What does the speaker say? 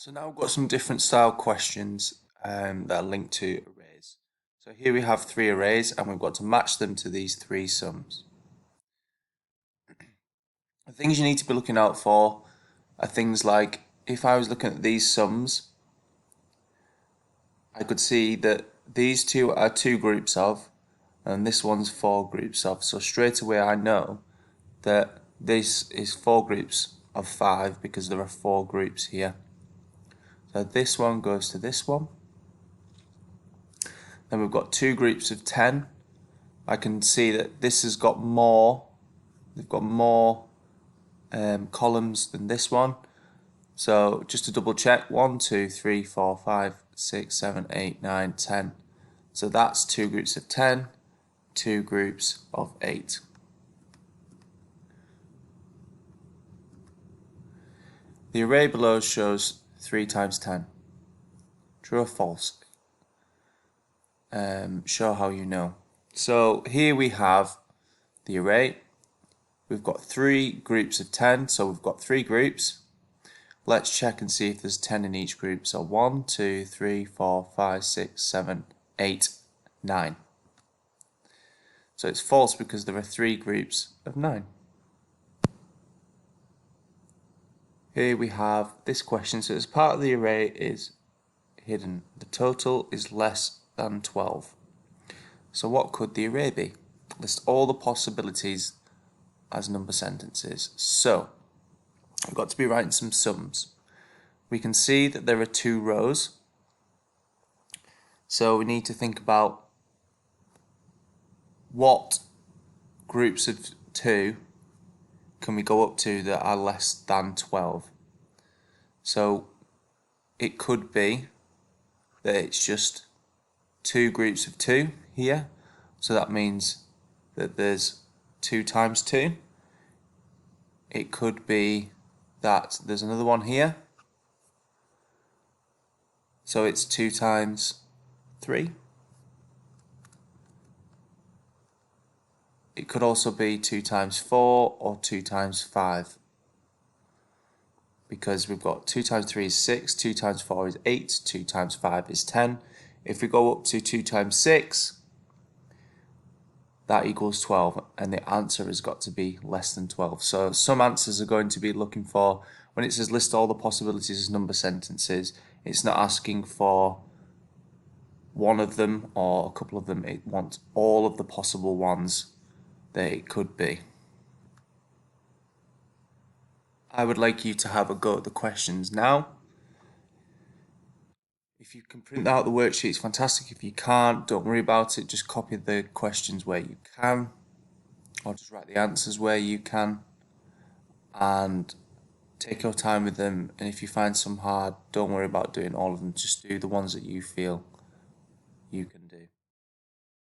So now we've got some different style questions that are linked to arrays. So here we have three arrays and we've got to match them to these three sums. The things you need to be looking out for are things like, if I was looking at these sums, I could see that these two are two groups of, and this one's four groups of. So straight away I know that this is four groups of five because there are four groups here. So this one goes to this one. Then we've got two groups of 10. I can see that this has got more, they've got more columns than this one. So just to double check, 1, 2, 3, 4, 5, 6, 7, 8, 9, 10. So that's two groups of 10, two groups of 8. The array below shows 3 times 10. True or false? Show how you know. So here we have the array. We've got three groups of 10, so we've got three groups. Let's check and see if there's 10 in each group. So 1, 2, 3, 4, 5, 6, 7, 8, 9. So it's false because there are three groups of 9. Here we have this question. So as part of the array is hidden. The total is less than 12. So what could the array be? List all the possibilities as number sentences. So we've got to be writing some sums. We can see that there are two rows. So we need to think about what groups of 2 can we go up to that are less than 12. So it could be that it's just two groups of 2 here. So that means that there's 2 times 2. It could be that there's another one here. So it's 2 times 3. It could also be 2 times 4 or 2 times 5. Because we've got 2 times 3 is 6, 2 times 4 is 8, 2 times 5 is 10. If we go up to 2 times 6, that equals 12, and the answer has got to be less than 12. So some answers are going to be looking for, when it says list all the possibilities as number sentences, it's not asking for one of them or a couple of them, it wants all of the possible ones that it could be. I would like you to have a go at the questions now. If you can print out the worksheets, fantastic. If you can't, don't worry about it. Just copy the questions where you can, or just write the answers where you can, and take your time with them. And if you find some hard, don't worry about doing all of them. Just do the ones that you feel you can